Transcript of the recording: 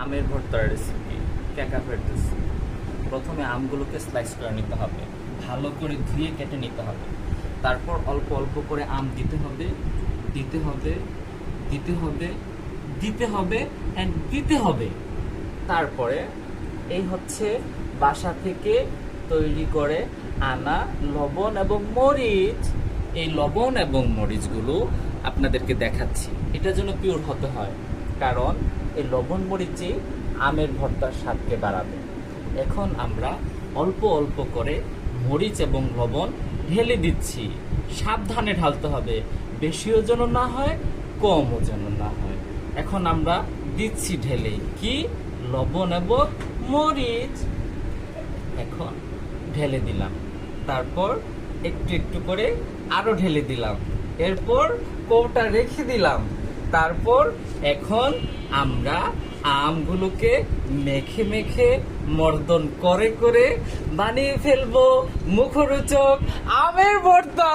আমের ভর্তার রেসিপি ক্যাকা ফেরতেছি। প্রথমে আমগুলোকে স্লাইস করে নিতে হবে, ভালো করে ধুয়ে কেটে নিতে হবে। তারপর অল্প অল্প করে আম দিতে হবে, দিতে হবে, দিতে হবে, দিতে হবে অ্যান্ড দিতে হবে। তারপরে এই হচ্ছে বাসা থেকে তৈরি করে আনা লবণ এবং মরিচ। এই লবণ এবং মরিচগুলো আপনাদেরকে দেখাচ্ছি, এটা যেন পিওর হতে হয়, কারণ এই লবণ মরিচই আমের ভর্তার স্বাদকে বাড়াবে। এখন আমরা অল্প অল্প করে মরিচ এবং লবণ ঢেলে দিচ্ছি। সাবধানে ঢালতে হবে, বেশিও যেন না হয়, কমও যেন না হয়। এখন আমরা দিচ্ছি ঢেলে কি লবণ এবং মরিচ। এখন ঢেলে দিলাম, তারপর একটু একটু করে আরো ঢেলে দিলাম, এরপর কৌটা রেখে দিলাম। তারপর এখন আমরা আমগুলোকে মেখে মেখে মর্দন করে করে বানিয়ে ফেলবো মুখরোচক আমের ভর্তা।